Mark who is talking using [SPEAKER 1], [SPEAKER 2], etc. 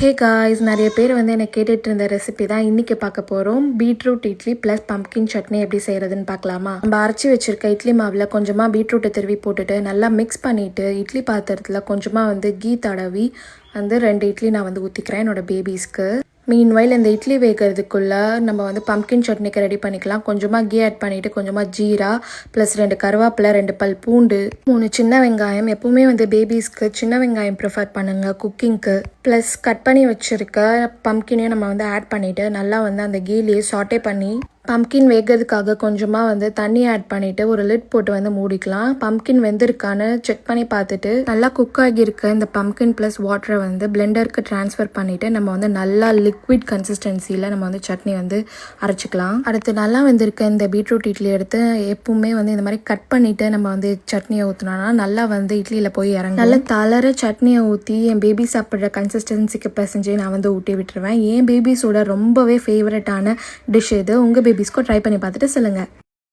[SPEAKER 1] Hey guys, நிறைய பேர் வந்து எனக்கு கேட்டுட்டு இருந்த ரெசிபி தான் இன்றைக்கி பார்க்க போகிறோம். Beetroot idli plus pumpkin chutney எப்படி செய்கிறதுன்னு பார்க்கலாமா? நம்ம அரைச்சி வச்சுருக்க இட்லி மாவில் கொஞ்சமாக பீட்ரூட்டை திருவி போட்டுட்டு நல்லா மிக்ஸ் பண்ணிவிட்டு இட்லி பாத்திரத்தில் கொஞ்சமாக வந்து கீ தடவி வந்து 2 இட்லி நான் வந்து ஊற்றிக்கிறேன் என்னோடய பேபிஸ்க்கு. மீன்வைல் இந்த இட்லி வேகிறதுக்குள்ளே நம்ம வந்து பம்ப்கின் சட்னிக்கு ரெடி பண்ணிக்கலாம். கொஞ்சமாக கீ ஆட் பண்ணிவிட்டு கொஞ்சமாக ஜீரா ப்ளஸ் 2 கருவேப்பிலை, 2 பல் பூண்டு, 3 சின்ன வெங்காயம். எப்போவுமே வந்து பேபிஸ்க்கு சின்ன வெங்காயம் ப்ரிஃபர் பண்ணுங்கள் குக்கிங்க்கு. ப்ளஸ் கட் பண்ணி வச்சுருக்க பம்ப்கினையும் நம்ம வந்து ஆட் பண்ணிவிட்டு நல்லா வந்து அந்த கீலையே சாட்டே பண்ணி பம்ப்கின் வேகிறதுக்காக கொஞ்சமாக வந்து தண்ணி ஆட் பண்ணிவிட்டு ஒரு லிட் போட்டு வந்து மூடிக்கலாம். பம்ப்கின் வெந்திருக்கான்னு செக் பண்ணி பார்த்துட்டு நல்லா குக் ஆகியிருக்க இந்த பம்ப்கின் ப்ளஸ் வாட்டரை வந்து பிளெண்டருக்கு ட்ரான்ஸ்ஃபர் பண்ணிவிட்டு நம்ம வந்து நல்லா லிக்விட் கன்சிஸ்டன்சியில் நம்ம வந்து சட்னி வந்து அரைச்சிக்கலாம். அடுத்து நல்லா வெந்திருக்க இந்த பீட்ரூட் இட்லி எடுத்து எப்பவுமே வந்து இந்த மாதிரி கட் பண்ணிவிட்டு நம்ம வந்து சட்னியை ஊற்றினோன்னா நல்லா வந்து இட்லியில் போய் இறங்கும். நல்லா தளர சட்னியை ஊற்றி என் பேபி சாப்பிட்ற கன்சிஸ்டன்சிக்கு பிசைஞ்சு நான் வந்து ஊட்டி விட்டுருவேன். என் பேபிஸோட ரொம்பவே ஃபேவரட்டான டிஷ் இது. உங்கள் பேபிஸ்க்கு ட்ரை பண்ணி பார்த்துட்டு சொல்லுங்கள்.